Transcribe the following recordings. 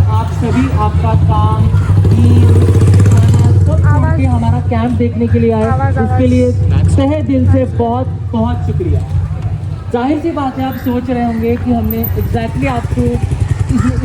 आप सभी आपका काम, नींद, खाना सब छोड़ के हमारा कैंप देखने के लिए आए। इसके लिए तहे दिल से बहुत बहुत शुक्रिया। जाहिर सी बात है, आप सोच रहे होंगे कि हमने एग्जैक्टली आपको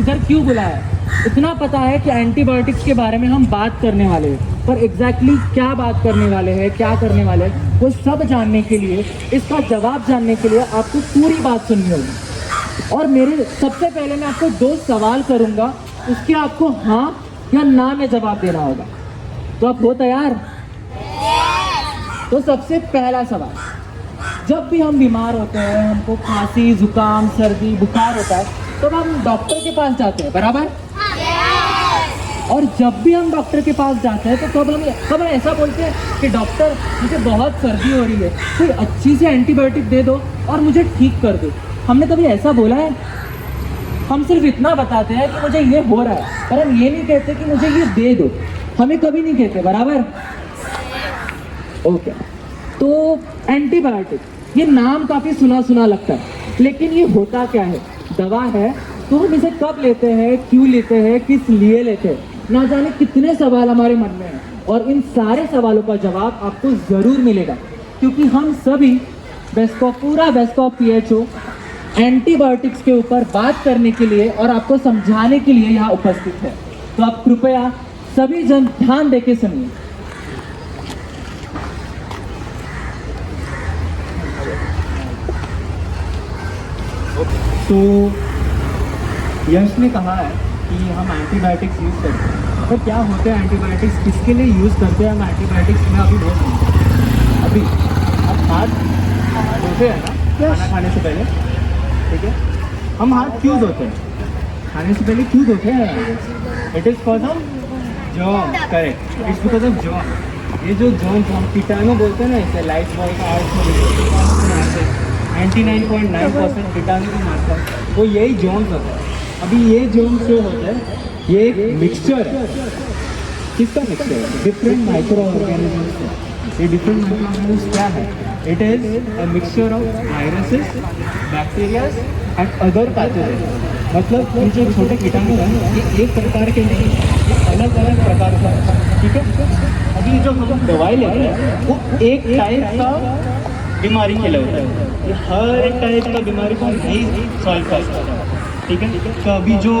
इधर क्यों बुलाया है। इतना पता है कि एंटीबायोटिक्स के बारे में हम बात करने वाले हैं, पर एग्जैक्टली क्या बात करने वाले हैं, क्या करने वाले हैं, वो सब जानने के लिए, इसका जवाब जानने के लिए आपको पूरी बात सुननी होगी। और मेरे सबसे पहले मैं आपको 2 सवाल करूंगा, उसके आपको हाँ या ना में जवाब देना होगा। तो आप हो तैयार? तो सबसे पहला सवाल, जब भी हम बीमार होते हैं, हमको खांसी, जुकाम, सर्दी, बुखार होता है, तो हम डॉक्टर के पास जाते हैं, बराबर? और जब भी हम डॉक्टर के पास जाते हैं तो कब हम ऐसा बोलते हैं कि डॉक्टर मुझे बहुत सर्दी हो रही है, कोई अच्छी सी एंटीबायोटिक दे दो और मुझे ठीक कर दो। हमने कभी ऐसा बोला है? हम सिर्फ इतना बताते हैं कि मुझे ये हो रहा है, पर हम ये नहीं कहते कि मुझे ये दे दो। हमें कभी नहीं कहते, बराबर? ओके। तो एंटीबायोटिक, ये नाम काफ़ी सुना सुना लगता है, लेकिन ये होता क्या है? दवा है, तो हम इसे कब लेते हैं, क्यों लेते हैं, किस लिए लेते हैं, ना जाने कितने सवाल हमारे मन में हैं। और इन सारे सवालों का जवाब आपको ज़रूर मिलेगा, क्योंकि हम सभी पूरा बेस्कॉप PHO एंटीबायोटिक्स के ऊपर बात करने के लिए और आपको समझाने के लिए यहाँ उपस्थित है। तो आप कृपया सभी जन ध्यान देके सुनिए। तो यश ने कहा है कि हम एंटीबायोटिक्स यूज़ करते हैं, तो क्या होते हैं एंटीबायोटिक्स, किसके लिए यूज़ करते हैं हम एंटीबायोटिक्स? मैं अभी बहुत समझूँ। अभी आप हाथ धोते हैं ना खाना खाने से पहले, ठीक है? हम हाथ क्यों धोते हैं? खाने से पहले क्यों धोते हैं? It is because of germ, correct, it's because of germ. ये जो जर्म हम कीटाणु बोलते हैं ना, इसे लाइफ बॉय का आर्ट में 99.9% कीटाणु की मात्रा, वो यही जर्म्स होता है। अभी ये जर्म्स जो होते हैं, ये एक मिक्सचर है। किसका मिक्सचर है? Different micro organisms. ये डिफरेंट माइक्रो ऑर्गेनिजम्स क्या है? It is a mixture of viruses, bacterias and other pathogen. मतलब ये जो छोटे कीटाणु हैं, ये एक प्रकार के नहीं, ये अलग अलग प्रकार का है, ठीक है? अभी जो हम दवाई लेते हैं वो एक टाइप का बीमारी के लिए होता है, ये हर एक टाइप का बीमारी को नहीं सॉल्व कर सकता, ठीक है? तो अभी जो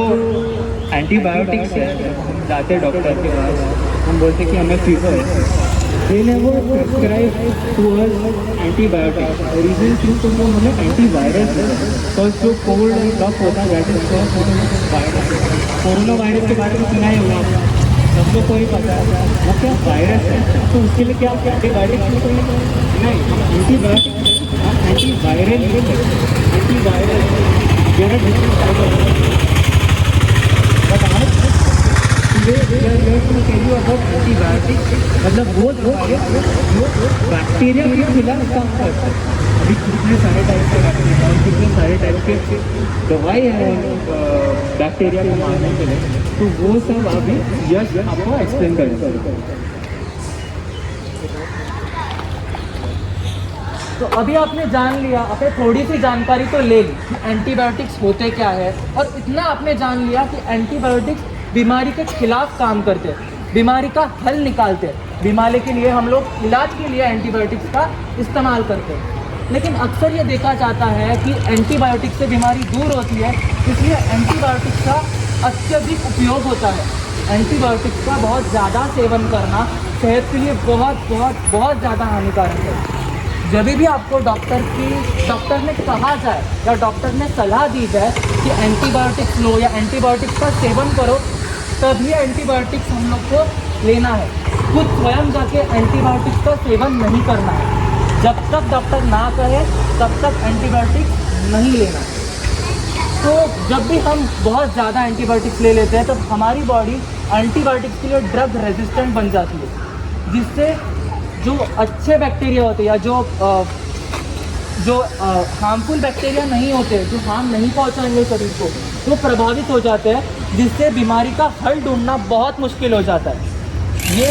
एंटीबायोटिक्स है, हम जाते हैं डॉक्टर के पास, हम बोलते हैं कि हमें फीवर है, देन वो prescribe to us antibiotics. Reason क्यों? तो वो हमें एंटीवायरस है, फर्स्ट जो कोल्ड एंड कफ होता है, that is virus. Corona virus के बारे में सुना ही होगा आपने, सब लोग को ही पता है वो क्या वायरस है। तो उसके लिए क्या एंटीबायोटिक्स यूज करेंगे? नहीं, एंटीबायोटिक्स एंटीवायरल यूज करेंगे। एंटीवायरल बट आज एंटीबायोटिक्स मतलब वो दवाई जो बैक्टीरिया के खिलाफ काम करता है। अभी कितने सारे टाइप के बैक्टीरिया और कितने सारे टाइप के दवाई है बैक्टीरिया को मारने के लिए, तो वो सब अभी यश आपको एक्सप्लेन करेंगे। तो अभी आपने जान लिया, आपने थोड़ी सी जानकारी तो ले ली कि एंटीबायोटिक्स होते क्या है, और इतना आपने जान लिया कि एंटीबायोटिक्स बीमारी के खिलाफ काम करते हैं, बीमारी का हल निकालते हैं। बीमारी के लिए हम लोग इलाज के लिए एंटीबायोटिक्स का इस्तेमाल करते हैं। लेकिन अक्सर ये देखा जाता है कि एंटीबायोटिक्स से बीमारी दूर होती है, इसलिए एंटीबायोटिक्स का अत्यधिक उपयोग होता है। एंटीबायोटिक्स का बहुत ज़्यादा सेवन करना सेहत के लिए बहुत बहुत बहुत ज़्यादा हानिकारक है। जब भी आपको डॉक्टर ने कहा जाए या डॉक्टर ने सलाह दी जाए कि एंटीबायोटिक्स लो या एंटीबायोटिक्स का सेवन करो, तभी एंटीबायोटिक्स हम लोग को लेना है। खुद स्वयं जाके एंटीबायोटिक्स का सेवन नहीं करना है। जब तक डॉक्टर ना कहे तब तक एंटीबायोटिक्स नहीं लेना। तो जब भी हम बहुत ज़्यादा एंटीबायोटिक्स ले लेते हैं तो हमारी बॉडी एंटीबायोटिक्स के लिए ड्रग रेजिस्टेंट बन जाती है, जिससे जो अच्छे बैक्टीरिया होते हैं या जो हार्मफुल बैक्टीरिया नहीं होते, जो हार्म नहीं पहुंचाएंगे शरीर को, वो प्रभावित हो जाते हैं, जिससे बीमारी का हल ढूंढना बहुत मुश्किल हो जाता है। ये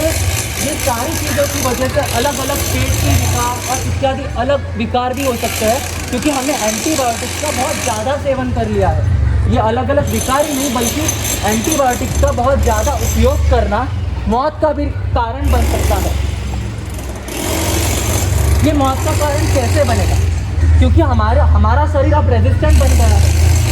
सारी चीज़ों की वजह से अलग अलग पेट के विकार और इत्यादि अलग विकार भी हो सकते हैं, क्योंकि हमने एंटीबायोटिक्स का बहुत ज़्यादा सेवन कर लिया है। ये अलग अलग विकार ही नहीं बल्कि एंटीबायोटिक्स का बहुत ज़्यादा उपयोग करना मौत का भी कारण बन सकता है। ये मौत का कारण कैसे बनेगा? क्योंकि हमारा शरीर अब रेजिस्टेंट बन गया है,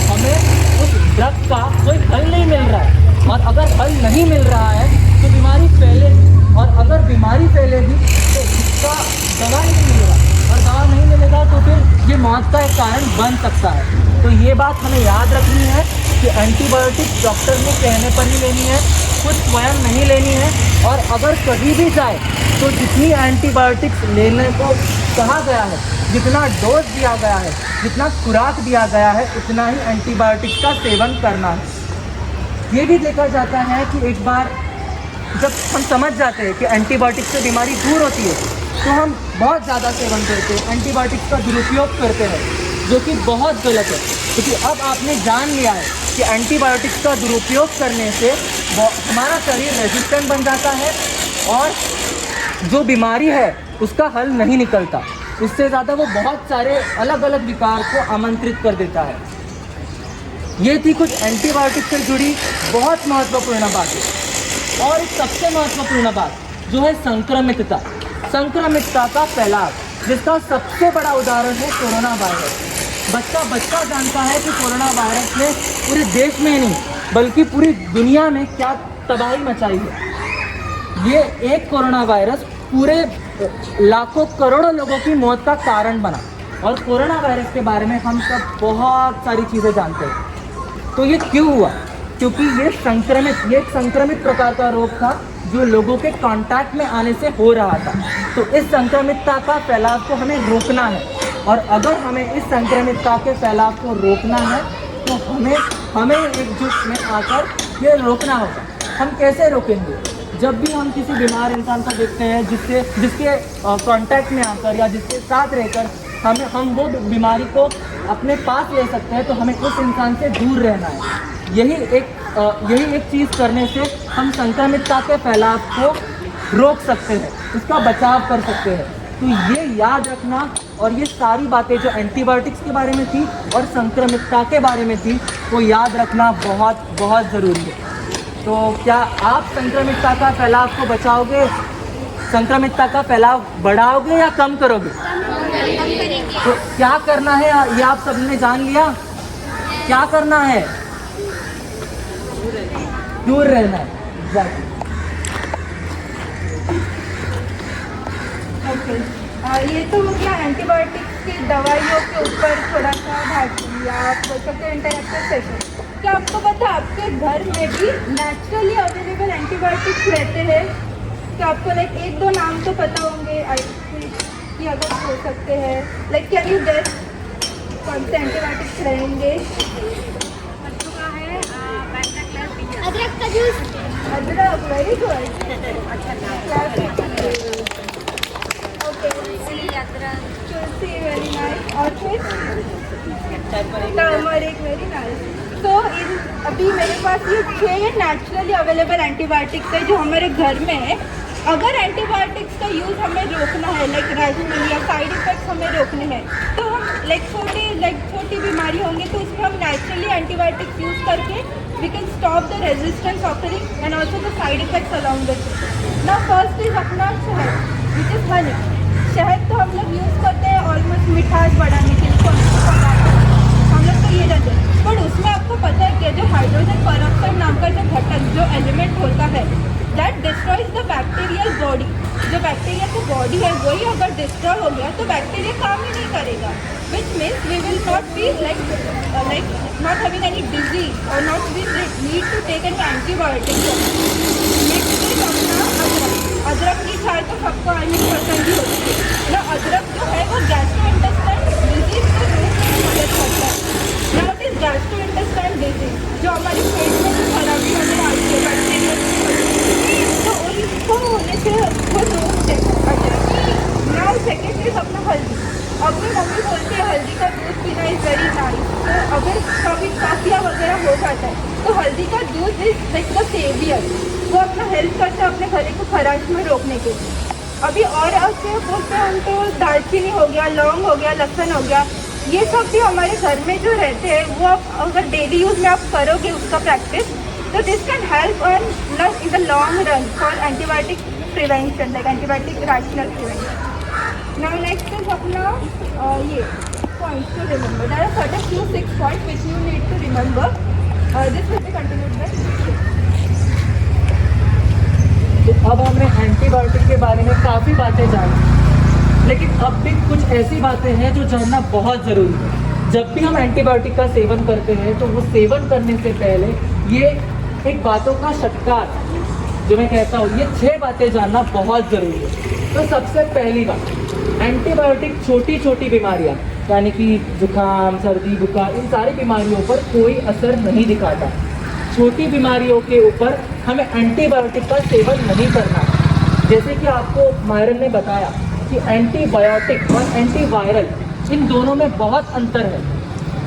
हमें उस ड्रग का कोई हल नहीं मिल रहा है, और अगर हल नहीं मिल रहा है तो बीमारी फैलेगी, और अगर बीमारी फैलेगी तो इसका दवा नहीं मिलेगा, और दवा नहीं मिलेगा तो फिर ये मौत का एक कारण बन सकता है। तो ये बात हमें याद रखनी है कि एंटीबायोटिक डॉक्टर ने कहने पर ही लेनी है, खुद स्वयं नहीं लेनी है। और अगर कभी भी जाए तो जितनी एंटीबायोटिक्स लेने को कहा गया है, जितना डोज दिया गया है, जितना खुराक दिया गया है, उतना ही एंटीबायोटिक्स का सेवन करना है। ये भी देखा जाता है कि एक बार जब हम समझ जाते हैं कि एंटीबायोटिक्स से बीमारी दूर होती है तो हम बहुत ज़्यादा सेवन करते हैं, एंटीबायोटिक्स का दुरुपयोग करते हैं, जो कि बहुत गलत है। क्योंकि अब आपने जान लिया है कि एंटीबायोटिक्स का दुरुपयोग करने से हमारा शरीर रेजिस्टेंट बन जाता है और जो बीमारी है उसका हल नहीं निकलता, इससे ज़्यादा वो बहुत सारे अलग अलग विकार को आमंत्रित कर देता है। ये थी कुछ एंटीबायोटिक्स से जुड़ी बहुत महत्वपूर्ण बातें। और एक सबसे महत्वपूर्ण बात जो है संक्रमितता का फैलाव, जिसका सबसे बड़ा उदाहरण है कोरोना वायरस। बच्चा जानता है कि कोरोना वायरस ने पूरे देश में ही नहीं बल्कि पूरी दुनिया में क्या तबाही मचाई है। ये एक कोरोना वायरस पूरे लाखों करोड़ों लोगों की मौत का कारण बना, और कोरोना वायरस के बारे में हम सब बहुत सारी चीज़ें जानते हैं। तो ये क्यों हुआ? क्योंकि ये एक संक्रमित प्रकार का रोग था जो लोगों के कांटेक्ट में आने से हो रहा था। तो इस संक्रमितता का फैलाव को हमें रोकना है, और अगर हमें इस संक्रमितता के फैलाव को रोकना है तो हमें एकजुट में आकर ये रोकना होगा। हम कैसे रोकेंगे? जब भी हम किसी बीमार इंसान को देखते हैं जिसके कांटेक्ट में आकर या जिसके साथ रहकर हम वो बीमारी को अपने पास ले सकते हैं, तो हमें उस इंसान से दूर रहना है। यही एक चीज़ करने से हम संक्रमितता के फैलाव को रोक सकते हैं, उसका बचाव कर सकते हैं। तो ये याद रखना, और ये सारी बातें जो एंटीबायोटिक्स के बारे में थी और संक्रमितता के बारे में थी वो याद रखना बहुत बहुत ज़रूरी है। तो क्या आप संक्रमितता का फैलाव को बचाओगे, संक्रमितता का फैलाव बढ़ाओगे या कम करोगे? तो क्या करना है ये आप सबने जान लिया। क्या करना है? दूर रहना है। ओके, ये तो हो गया एंटीबायोटिक्स की दवाइयों के ऊपर थोड़ा सा बात या आप बोल सकते हैं इंटरेक्टिव सेशन। क्या आपको पता है आपके घर में भी नेचुरली अवेलेबल एंटीबायोटिक्स रहते हैं? क्या आपको लाइक एक दो नाम तो पता होंगे आई थिंक कि अगर हो सकते हैं, लाइक कैन यू गेस कौन से एंटीबायोटिक्स रहेंगे? अदरक का जूस। अदरक, वेरी गुड। ओके, तुलसी, वेरी नाइस। और फिर टर्मरिक, वेरी नाइस। तो अभी मेरे पास ये 6 नेचुरली अवेलेबल एंटीबायोटिक्स है जो हमारे घर में है। अगर एंटीबायोटिक्स का यूज़ हमें रोकना है, लाइक रैशनल या साइड इफेक्ट्स हमें रोकने हैं, तो हम छोटी बीमारी होंगी तो उसमें हम नेचुरली एंटीबायोटिक्स यूज़ करके we can stop the resistance offering and also the side effects around this. Now first is अपना शहद, विच इज़ हनी। शहद तो हम लोग यूज़ करते हैं ऑलमोस्ट मिठास बढ़ाने के लिए, हम लोग तो ये जानते हैं। बट उसमें आपको पता है कि जो हाइड्रोजन पेरोक्साइड नाम का जो घटक, जो एलिमेंट होता है, that destroys the bacterial body. जो बैक्टीरिया की बॉडी है वही अगर डिस्ट्रॉय हो गया तो बैक्टीरिया काम ही नहीं करेगा, which means we will not be like not having any disease और not we need to take any antibiotic. Next is अपना अदरक की चाय तो सबको 100% ही होती है ना। अदरक जो है वो गैस्ट्रोइंटेस्टाइनल डिजीज को रोकने में मदद करता है। Now it is gastrointestinal disease, जो हमारे पेट में जो खराबी होने आती है बैक्टीरिया, तो उनको होने से वो रोकते हैं अदरक। नाउ सेकेंड इज अपना हल्दी। अपनी मम्मी बोलते हैं हल्दी का दूध पीना इज़ वेरी नाइस। तो अगर कभी काफिया वगैरह हो जाता है तो हल्दी का दूध इज लाइक द सेवियर, वो अपना हेल्प करता है अपने गले को खराश में रोकने के लिए। अभी और अच्छे बोलते हैं हम तो दालचीनी हो गया, लौंग हो गया, लहसुन हो गया, ये सब भी हमारे घर में जो रहते हैं वो आप अगर डेली यूज़ में आप करोगे उसका प्रैक्टिस, तो this can help in the long run for antibiotic prevention, like antibiotic rational prevention. Now next is अपना ये points to remember. There are certain few 6 points which you need to remember. This will be continued by। तो अब हमने antibiotic के बारे में काफ़ी बातें जानी, लेकिन अब भी कुछ ऐसी बातें हैं जो जानना बहुत ज़रूरी है। जब भी हम एंटीबायोटिक का सेवन करते हैं तो वो सेवन करने से पहले ये एक बातों का षटकार जो मैं कहता हूँ, ये 6 बातें जानना बहुत ज़रूरी है। तो सबसे पहली बात, एंटीबायोटिक छोटी छोटी बीमारियाँ यानी कि जुकाम, सर्दी, बुखार, इन सारी बीमारियों पर कोई असर नहीं दिखाता। छोटी बीमारियों के ऊपर हमें एंटीबायोटिक का सेवन नहीं करना। जैसे कि आपको मायरन ने बताया कि एंटीबायोटिक और एंटीवायरल इन दोनों में बहुत अंतर है।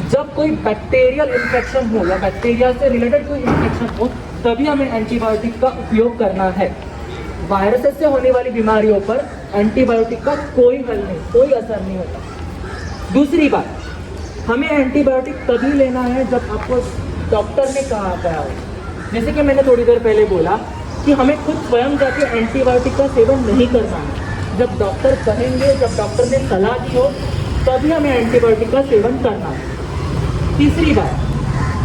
जब कोई बैक्टीरियल इन्फेक्शन हो या बैक्टीरिया से रिलेटेड कोई इन्फेक्शन हो तभी हमें एंटीबायोटिक का उपयोग करना है। वायरसेस से होने वाली बीमारियों पर एंटीबायोटिक का कोई हल नहीं, कोई असर नहीं होता। दूसरी बात, हमें एंटीबायोटिक तभी लेना है जब आपको डॉक्टर ने कहा गया हो। जैसे कि मैंने थोड़ी देर पहले बोला कि हमें खुद स्वयं जाके एंटीबायोटिक का सेवन नहीं करना है। जब डॉक्टर कहेंगे, जब डॉक्टर ने सलाह दी हो तभी हमें एंटीबायोटिक का सेवन करना है। तीसरी बात,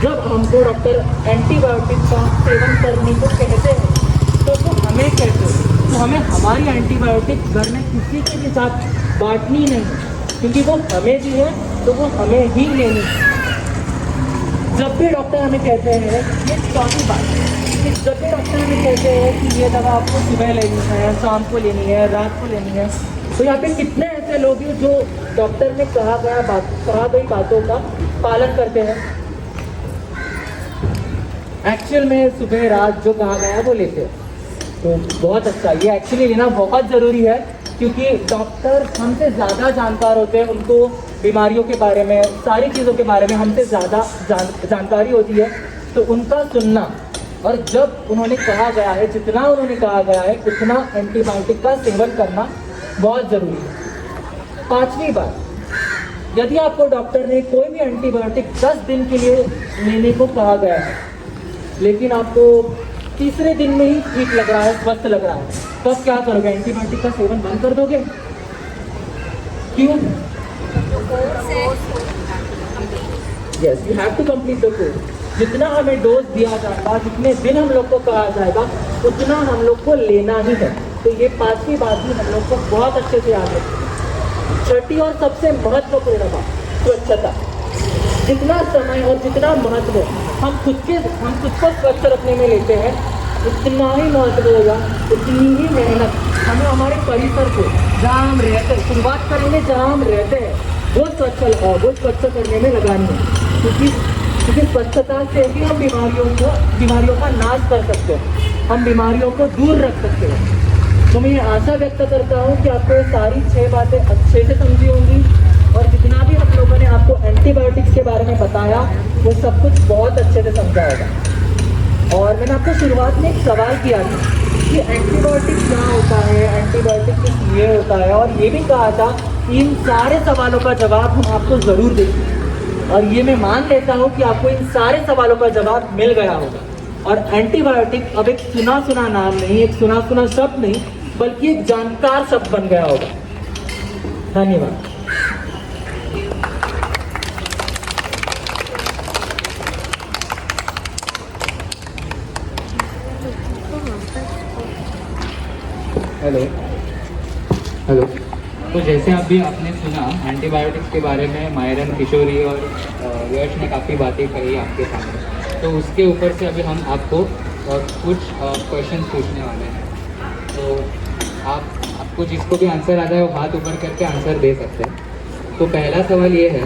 जब हमको डॉक्टर एंटीबायोटिक का सेवन करने को कहते हैं तो वो हमें कहते हैं, तो हमें हमारी एंटीबायोटिक घर में किसी के भी साथ बांटनी नहीं, क्योंकि वो हमें भी है तो वो हमें ही लेनी है। जब भी डॉक्टर हमें कहते हैं, ये चौथी बात कि जब भी डॉक्टर हमें कहते हैं कि ये दवा आपको सुबह लेनी है, शाम को लेनी है, रात को लेनी है, तो यहाँ पे कितने ऐसे लोग हैं जो डॉक्टर ने कहा गई बातों का पालन करते हैं। एक्चुअल में सुबह रात जो कहा गया है वो लेते हैं, तो बहुत अच्छा, ये एक्चुअली लेना बहुत ज़रूरी है, क्योंकि डॉक्टर हमसे ज़्यादा जानकार होते हैं। उनको बीमारियों के बारे में, सारी चीज़ों के बारे में हमसे ज़्यादा जानकारी होती है, तो उनका सुनना, और जब उन्होंने कहा गया है, जितना उन्होंने कहा गया है उतना एंटीबायोटिक का सेवन करना बहुत ज़रूरी है। पांचवी बात, यदि आपको डॉक्टर ने कोई भी एंटीबायोटिक 10 दिन के लिए लेने को कहा गया है, लेकिन आपको तीसरे दिन में ही ठीक लग रहा है, स्वस्थ लग रहा है, तो आप क्या करोगे? एंटीबायोटिक का सेवन बंद कर दोगे? क्यों? Yes, you have to complete the course. जितना हमें डोज दिया जाएगा, जितने दिन हम लोग को कहा जाएगा, उतना हम लोग को लेना ही है। तो ये पांचवी बात भी हम लोग को बहुत अच्छे से याद रखनी। छठी और सबसे महत्वपूर्ण बात, स्वच्छता। जितना समय और जितना महत्व हम खुद को स्वच्छ रखने में लेते हैं, उतना ही महत्व होगा, उतनी ही मेहनत हमें हमारे परिसर को, जहाँ हम रहते हैं, शुरुआत करेंगे जहाँ हम रहते हैं, वो स्वच्छ करने में लगानी है। क्योंकि स्वच्छता से ही हम बीमारियों का नाश कर सकते हैं, हम बीमारियों को दूर रख सकते हैं। तो मैं ये आशा व्यक्त करता हूँ कि आपको ये सारी 6 बातें अच्छे से समझी होंगी, और जितना भी हम लोगों ने आपको एंटीबायोटिक्स के बारे में बताया वो सब कुछ बहुत अच्छे से समझा होगा। और मैंने आपको शुरुआत में एक सवाल किया था कि एंटीबायोटिक क्या होता है, एंटीबायोटिक किस लिए होता है, और ये भी कहा था कि इन सारे सवालों का जवाब हम आपको ज़रूर देंगे। और ये मैं मान लेता हूँ कि आपको इन सारे सवालों का जवाब मिल गया होगा। और एंटीबायोटिक अब एक सुना सुना नाम नहीं, एक सुना सुना शब्द नहीं, बल्कि एक जानकार शब्द बन गया होगा। धन्यवाद। हेलो। तो जैसे अभी आपने सुना एंटीबायोटिक्स के बारे में, मायरन, किशोरी और यश ने काफ़ी बातें कही आपके सामने, तो उसके ऊपर से अभी हम आपको कुछ क्वेश्चन पूछने वाले हैं। तो आपको जिसको भी आंसर आता है वो हाथ ऊपर करके आंसर दे सकते हैं। तो पहला सवाल ये है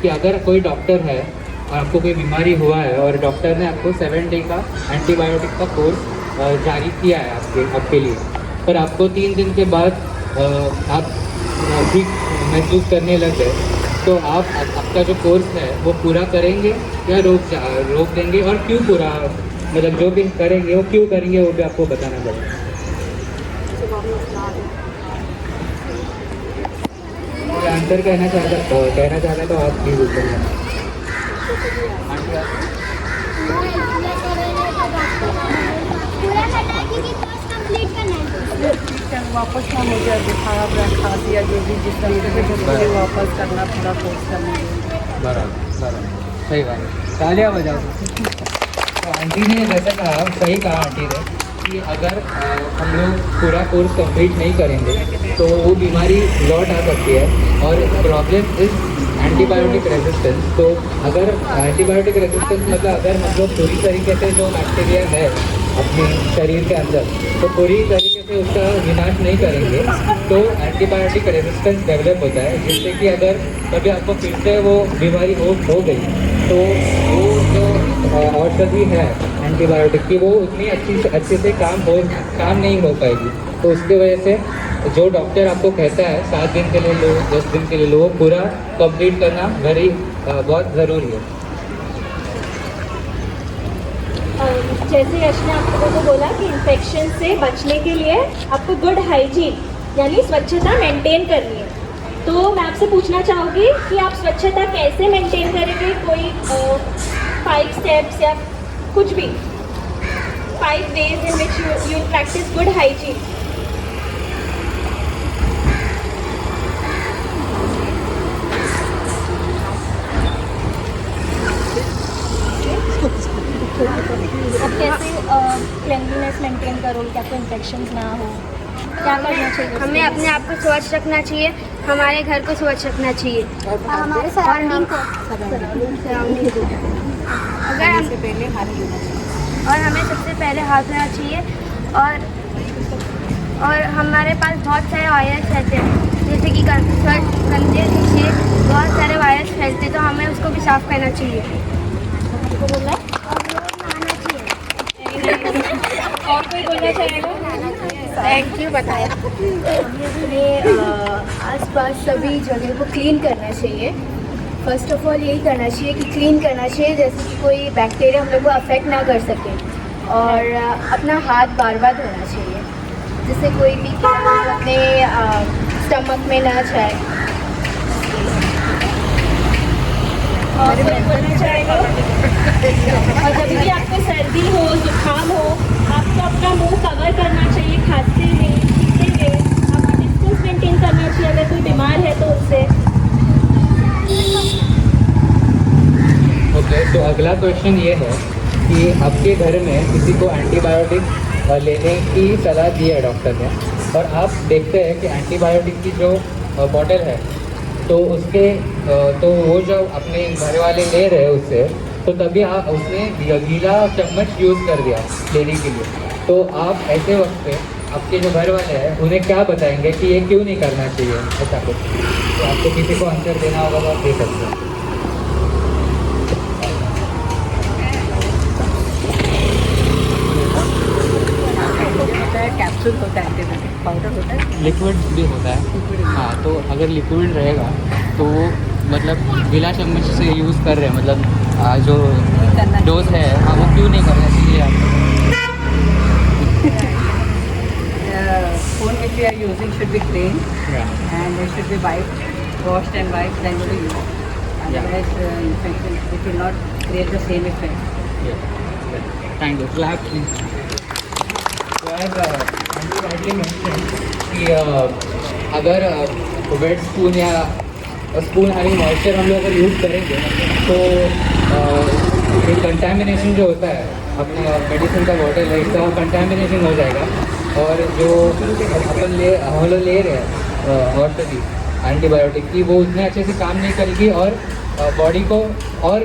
कि अगर कोई डॉक्टर है और आपको कोई बीमारी हुआ है और डॉक्टर ने आपको 7 डे का एंटीबायोटिक का कोर्स जारी किया है आपके लिए, पर आपको 3 दिन के बाद आप ठीक महसूस करने लग गए, तो आपका जो कोर्स है वो पूरा करेंगे या रोक देंगे, और क्यों पूरा, मतलब जो भी करेंगे वो क्यों करेंगे वो भी आपको बताना पड़ेगा। कोई आंसर कहना चाहता तो आप प्लीज उत्तर दें। पूरा हटा के कोर्स कंप्लीट करना है। वापस ना हो जाए बुखार या खांसी या जो भी जिस तरीके से मुझे वापस करना पूरा कोर्स करना है। बराबर सही बात है, तालियां बजाओ। तो आंटी ने जैसा कहा, सही कहा आंटी ने कि अगर हम लोग पूरा कोर्स कंप्लीट नहीं करेंगे तो वो बीमारी लौट आ सकती है। और प्रॉब्लम इज एंटीबायोटिक रेजिस्टेंस। तो अगर एंटीबायोटिक रेजिस्टेंस मतलब अगर हम लोग पूरी तरीके से जो बैक्टीरिया है अपने शरीर के अंदर तो पूरी तरीके से उसका विनाश नहीं करेंगे तो एंटीबायोटिक रेजिस्टेंस डेवलप होता है, जिससे कि अगर कभी आपको फिर से वो बीमारी हो गई तो वो जो औषधि है एंटीबायोटिक की वो उतनी अच्छे से काम नहीं हो पाएगी। तो उसकी वजह से जो डॉक्टर आपको कहता है 7 दिन के लिए लो, 10 दिन के लिए लो, वो पूरा कंप्लीट करना बहुत ज़रूरी है। जैसे यश ने आपको बोला कि इन्फेक्शन से बचने के लिए आपको गुड हाइजीन यानी स्वच्छता मेंटेन करनी है। तो मैं आपसे पूछना चाहूँगी कि आप स्वच्छता कैसे मेंटेन करेंगे? कोई 5 स्टेप्स या कुछ भी 5 ways in which you practice good hygiene. आप कैसे क्लेanलीनेस मेंटेन करोगे कि आपको इन्फेक्शन ना हो? क्या करना चाहिए? हमें अपने आप को स्वच्छ रखना चाहिए, हमारे घर को स्वच्छ रखना चाहिए, हमारे सराउंडिंग को अगर हम और हमें सबसे पहले हाथ धोना चाहिए। और हमारे पास बहुत सारे वायरस रहते हैं, जैसे कि गंदे से बहुत सारे वायरस फैलते हैं, तो हमें उसको भी साफ करना चाहिए। आपको बोलना है? और कोई बोलना चाहेगा? थैंक यू बताया। हमें आसपास सभी जगह को क्लीन करना चाहिए। फर्स्ट ऑफ ऑल यही करना चाहिए कि क्लीन करना चाहिए, जैसे कि कोई बैक्टीरिया हम लोग को अफेक्ट ना कर सके। और अपना हाथ बार बार धोना चाहिए, जिससे कोई भी कीटाणु अपने स्टमक में ना जाए। और कोई बोलना चाहेगा? और जब भी आपको सर्दी हो, जुकाम हो, आपको अपना मुंह कवर करना चाहिए, खांसते हुए, छींकते हुए। आपको डिस्टेंस मेंटेन करना चाहिए अगर कोई बीमार है तो उससे। ओके, तो अगला क्वेश्चन ये है कि आपके घर में किसी को एंटीबायोटिक लेने की सलाह दी है डॉक्टर ने, और आप देखते हैं कि एंटीबायोटिक की जो बॉटल है तो उसके तो वो जब अपने घर वाले ले रहे हैं उससे, तो तभी उसने गीला चम्मच यूज़ कर दिया लेने के लिए। तो आप ऐसे वक्त पे आपके जो घर वाले हैं उन्हें क्या बताएंगे कि ये क्यों नहीं करना चाहिए ऐसा कुछ? तो आपको किसी को आंसर देना होगा तो आप दे सकते हैं। कैप्सूल होता है, एंटीबायोटिक पाउडर होता है, लिक्विड भी होता है। हाँ, तो अगर लिक्विड रहेगा तो वो मतलब गीला चम्मच से यूज़ कर रहे हैं, मतलब जो डोज है हाँ वो क्यों नहीं करना चाहिए आपको? phone which we are using should be clean and it should be washed and wiped then only use. Otherwise, infection it will not create the same effect. Thank you. Clap please. कि अगर wait spoon या spoon हरी moisture हम लोग अगर use करेंगे तो contamination जो होता है अपना मेडिसिन का बॉटल है इसका कंटामिनेशन हो जाएगा। और जो हम लोग ले रहे हैं औषधि एंटीबायोटिक की वो उतने अच्छे से काम नहीं करेगी और बॉडी को और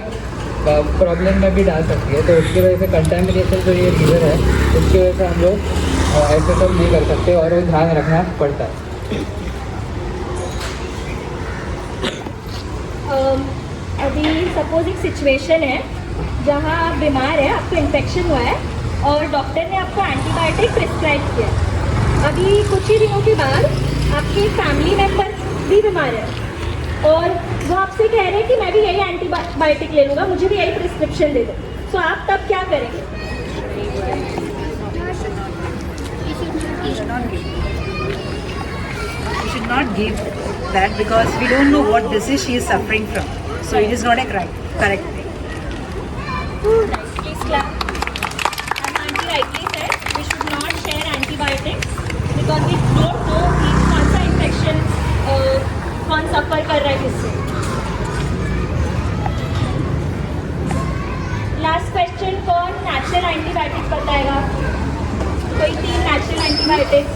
प्रॉब्लम में भी डाल सकती है। तो उसकी वजह से कंटामिनेशन जो ये रीज़न है उसकी वजह से हम लोग ऐसे सब नहीं कर सकते और वो ध्यान रखना पड़ता है। अभी सपोज एक सिचुएशन है जहाँ आप बीमार हैं, आपको इन्फेक्शन हुआ है और डॉक्टर ने आपको एंटीबायोटिक प्रिस्क्राइब किया। अभी कुछ ही दिनों के बाद आपके फैमिली मेम्बर भी बीमार है और वो आपसे कह रहे हैं कि मैं भी यही एंटीबायोटिक ले लूँगा, मुझे भी यही प्रिस्क्रिप्शन दे दो। तो आप तब क्या करेंगे? should not give that because we don't know what disease she is suffering from. So it is not a correct way. Please clap. As Auntie rightly said, we should not share antibiotics because we don't know कि कौन सा infection कौन suffer कर रहा है किससे. Last question, कौन natural antibiotics बताएगा? कोई 3 नेचुरल एंटीबायोटिक्स.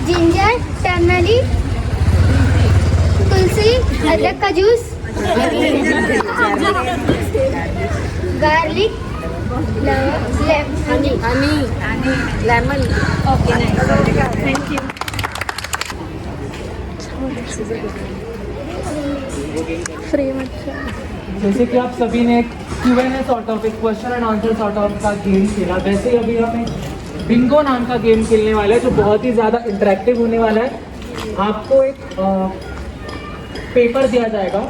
जिंजर टर्मरिक तुलसी अदरक का juice garlic honey lemon. Okay nice, thank you. जैसे कि आप सभी ने एक Q&A सॉर्ट ऑफ, एक question and answer sort of का गेम खेला, वैसे ही अभी हम एक बिंगो नाम का गेम खेलने वाले हैं जो बहुत ही ज़्यादा इंटरेक्टिव होने वाला है. आपको एक पेपर दिया जाएगा.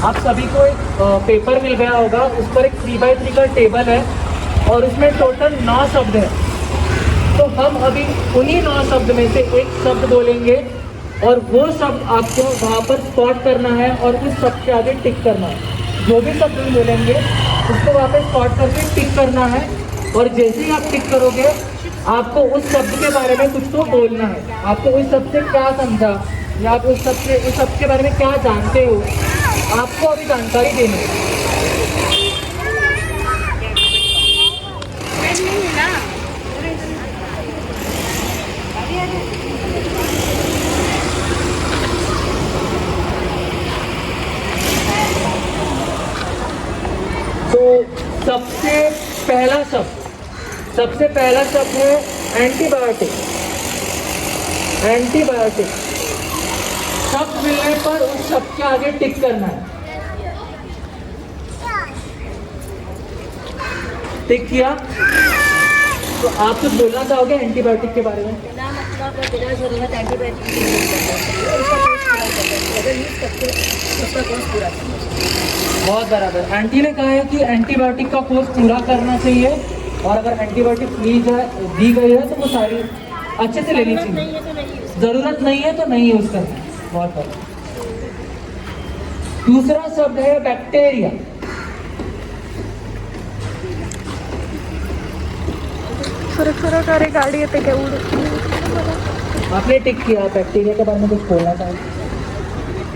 आप सभी को एक पेपर मिल गया होगा, उस पर एक 3x3 का टेबल है और उसमें टोटल 9 शब्द हैं. तो हम अभी उन्हीं 9 शब्द में से एक शब्द बोलेंगे और वो शब्द आपको वहाँ पर स्पॉट करना है और उस शब्द के आगे टिक करना है. जो भी शब्द हम बोलेंगे उसको वहाँ पर स्पॉट करके टिक करना है और जैसे ही आप टिक करोगे आपको उस शब्द के बारे में कुछ तो बोलना है. आपको उस शब्द से क्या समझा या आप उस शब्द के बारे में क्या जानते हो, आपको अभी जानकारी देनी है. तो सबसे पहला शब्द है एंटीबायोटिक. एंटीबायोटिक शब्द मिलने पर उस शब्द के आगे टिक करना है. टिक किया तो आप कुछ बोलना चाहोगे एंटीबायोटिक के बारे में? बिना मतलब और बिना जरूरत एंटीबायोटिक उसका कोर्स पूरा करना चाहिए. बहुत बराबर. आंटी ने कहा है कि एंटीबायोटिक का कोर्स पूरा करना चाहिए और अगर एंटीबायोटिक दी गई है तो वो सारी अच्छे से लेनी चाहिए. ज़रूरत नहीं है तो नहीं यूज़ करना. बहुत बराबर. दूसरा शब्द है बैक्टीरिया. आपने टिक किया. बैक्टीरिया के बारे में कुछ बोलना चाहिए?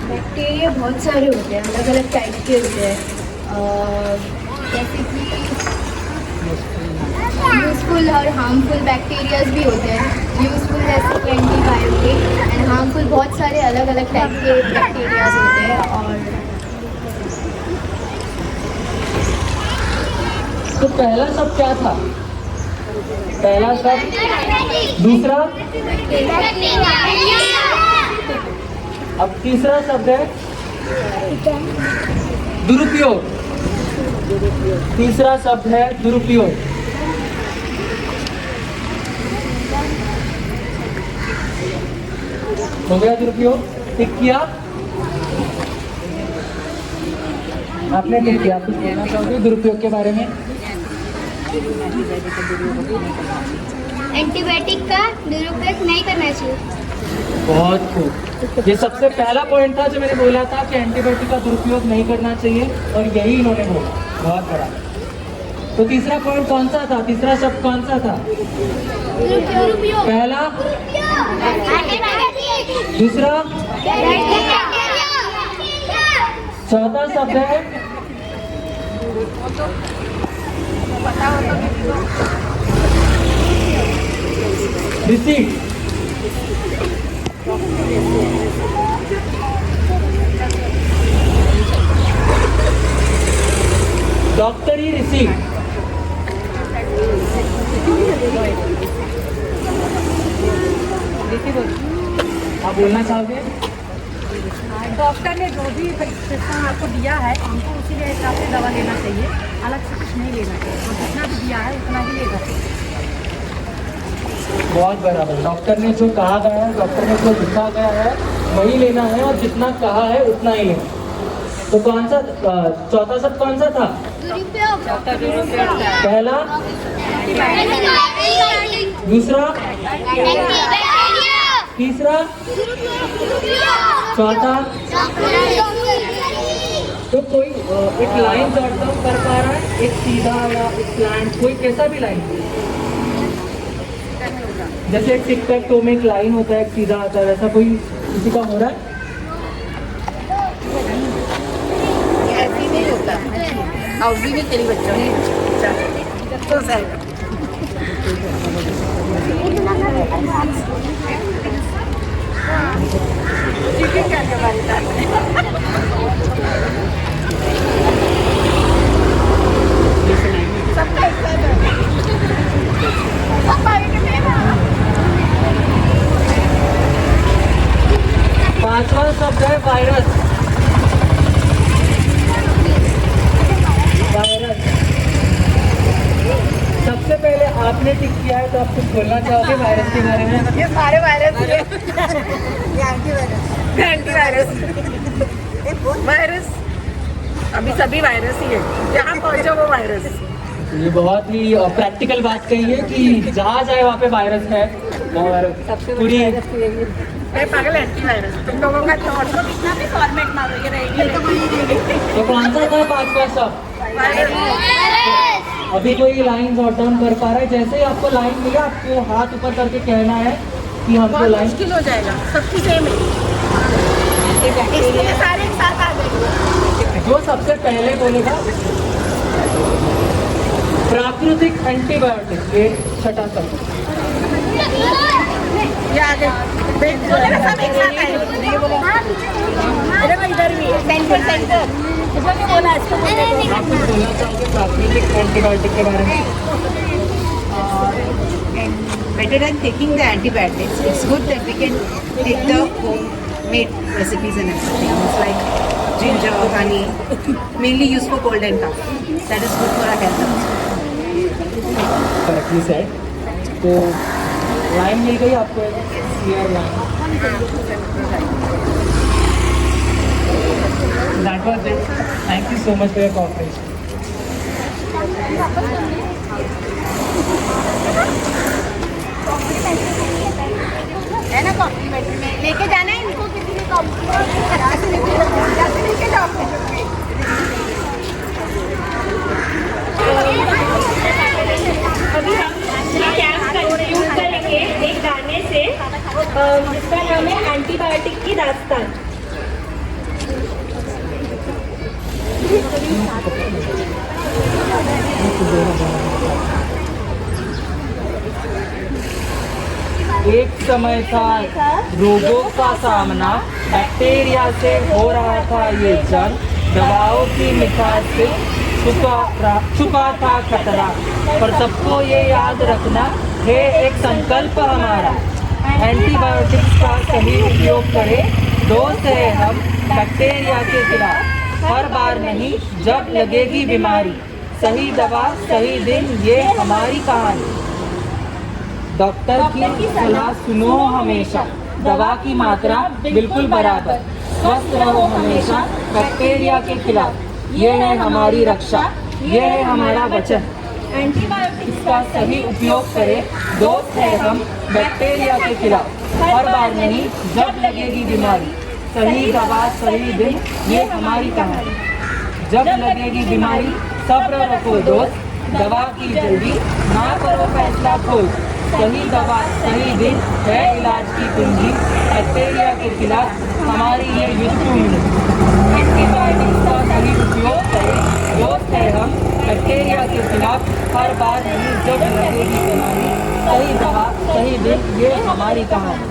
बैक्टीरिया बहुत सारे होते हैं, अलग अलग टाइप के होते हैं. जैसे कि यूजफुल और हार्मफुल बैक्टीरियाज भी होते हैं. यूजफुल जैसे कि एंटीबायोटिक एंड हार्मफुल बहुत सारे अलग अलग टाइप के बैक्टीरियाज होते हैं. और तो पहला शब्द क्या था? पहला शब्द. दूसरा, अब तीसरा शब्द है दुरुपयोग. तीसरा शब्द है दुरुपयोग. हो गया दुरुपयोग? टिक किया? आपने टिक किया। कुछ कहना चाहोगे दुरुपयोग के बारे में? एंटीबायोटिक का दुरुपयोग नहीं करना चाहिए। बहुत खूब। ये सबसे पहला पॉइंट था जो मैंने बोला था कि एंटीबायोटिक का दुरुपयोग नहीं करना चाहिए, और यही इन्होंने बोला। बहुत बड़ा। तो तीसरा पॉइंट कौन सा था? तीसरा शब्द कौन सा था? पहला, दूसरा, चौथा शब्द है रिसीट। डॉक्टरी रिसीट। आप बोलना चाहोगे? डॉक्टर ने जो भी प्रिस्क्रिप्शन आपको दिया है हमको उसी के हिसाब से दवा लेना चाहिए, अलग से कुछ नहीं लेना चाहिए, और जितना भी दिया है उतना ही लेना चाहिए। बहुत बराबर। डॉक्टर ने जो कहा गया है, डॉक्टर ने जो लिखा गया है वही लेना है, और जितना कहा है उतना ही लेना। तो कौन सा चौथा शब्द कौन सा था? पहला, दूसरा, तीसरा, चौथा। तो कोई एक लाइन जॉट डाउन कर पा रहा है? एक सीधा या एक स्लैंट, कोई कैसा भी लाइन, जैसे एक टिक टैक टो में एक लाइन होता है, एक सीधा आता है, वैसा कोई किसी का हो रहा है? ऐसे नहीं होता, हाउसी में तेरी बच्चों ने तो सही। चिकन क्या के बारे में पांचवा शब्द है वायरस। वायरस सबसे पहले आपने टिक किया है, तो आप कुछ बोलना चाहोगे वायरस के बारे में? ये सारे वायरस ही है। एंटीवायरस वायरस अभी सभी वायरस ही है, जहाँ पहुँचो वो वायरस। ये बहुत ही प्रैक्टिकल बात कही है कि जहाँ जाए वहाँ पे वायरस है, और पूरी मैं पागल एंटीवायरस, तुम लोगों का थॉट तो कितना भी फॉर्मेट मारो ये रहेगी। तो कौन सा था पांचवा शब्द? अभी कोई लाइन जॉट डाउन कर पा रहा है? जैसे ही आपको लाइन मिले, आपको हाथ ऊपर करके कहना है कि हमको बहुत लाइन। मुश्किल हो जाएगा, सबकी सेम है, इसलिए सारे एक साथ आ गए। जो सबसे पहले बोलेगा प्राकृतिक एंटीबायोटिक, ये छठा शब्द। ये आगे बोलेगा सब एक साथ आएंगे। अरे भाई इधर भी सेंटर सेंटर इसमें बोला इसको आप कुछ बोलना चाहोगे प्राकृतिक एंटीबायोटिक के बारे में? Better than taking the antibiotics, it's good that we can take the homemade recipes and everything. It's like ginger, honey, mainly used for cold and cough. That is good for our health also. Correctly said. तो line मिल गई आपको, clear line. That was it. Thank you so much for your cooperation. है ना complementary में लेके जाना है इनको, किसी ने कॉम्प्लीमेंट्री लेके जाओ। अभी हम ये कैंप कंटिन्यू करेंगे एक गाने से जिसका नाम है एंटीबायोटिक की दास्तान। एक समय था रोगों का सामना, बैक्टीरिया से हो रहा था ये जंग, दवाओं की मिठास से छुपा था खतरा, पर सबको ये याद रखना है एक संकल्प हमारा, एंटीबायोटिक्स का सही उपयोग करें, दोस्त है हम बैक्टीरिया के खिलाफ, हर बार नहीं जब लगेगी बीमारी, सही दवा सही दिन ये हमारी कहानी, डॉक्टर की सलाह सुनो हमेशा, दवा की मात्रा बिल्कुल बराबर। स्वस्थ रहो हमेशा बैक्टीरिया के खिलाफ, ये है हमारी रक्षा, ये है हमारा वचन। एंटीबायोटिक्स इसका सही उपयोग करें, दोस्त है हम बैक्टीरिया के खिलाफ। हर बार नहीं, जब लगेगी बीमारी, सही दवा सही दिन, ये हमारी कहानी। जब लगेगी बीमारी, सब्र रखो दोस्त, दवा की जल्दी, ना करो फैसला खोज। सही दवा सही दिन है इलाज की कुंजी, बैक्टीरिया के खिलाफ हमारी ये युद्ध भूमि। एंटीबायोटिक्स का सही उपयोग करें, दोस्त है हम बैक्टीरिया के खिलाफ। हर बार नहीं, जब लगेगी बीमारी, सही दवा सही दिन, ये हमारी कहानी।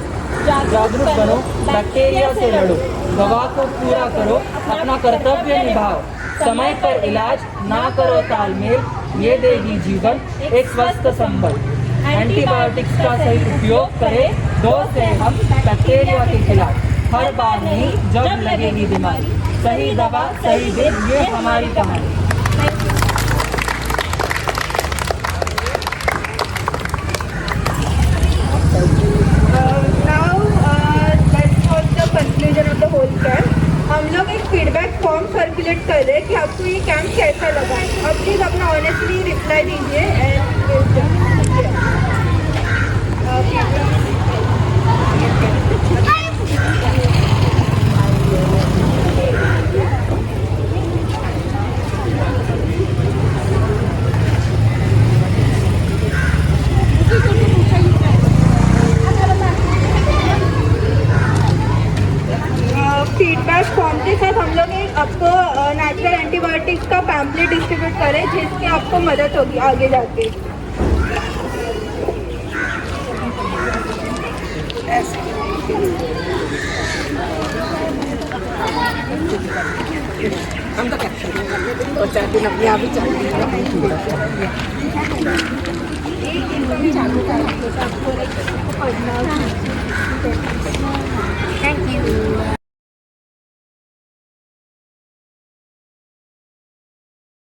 जागरूक बनो, बैक्टीरिया से लड़ो, दवा को पूरा करो, अपना कर्तव्य निभाओ। समय पर इलाज, ना करो तालमेल, ये देगी जीवन एक स्वस्थ संबल। एंटीबायोटिक्स का सही उपयोग करें, दोस्त हैं हम बैक्टीरिया के खिलाफ। हर बार नहीं, जब लगेगी बीमारी, सही दवा सही दिन, ये हमारी कहानी। Now let's watch the conclusion of the whole camp. हम लोग एक फीडबैक फॉर्म सर्कुलेट कर रहे हैं कि आपको ये कैंप कैसा लगा। अब प्लीज अपना ऑनेस्टली रिप्लाई दीजिए फीडबैक फॉर्म के साथ हम लोग एक आपको नेचुरल एंटीबायोटिक्स का पैम्पलेट डिस्ट्रीब्यूट करें जिसकी आपको मदद होगी आगे जाके। हम तो क्या 4 दिन अपने आप ही चालू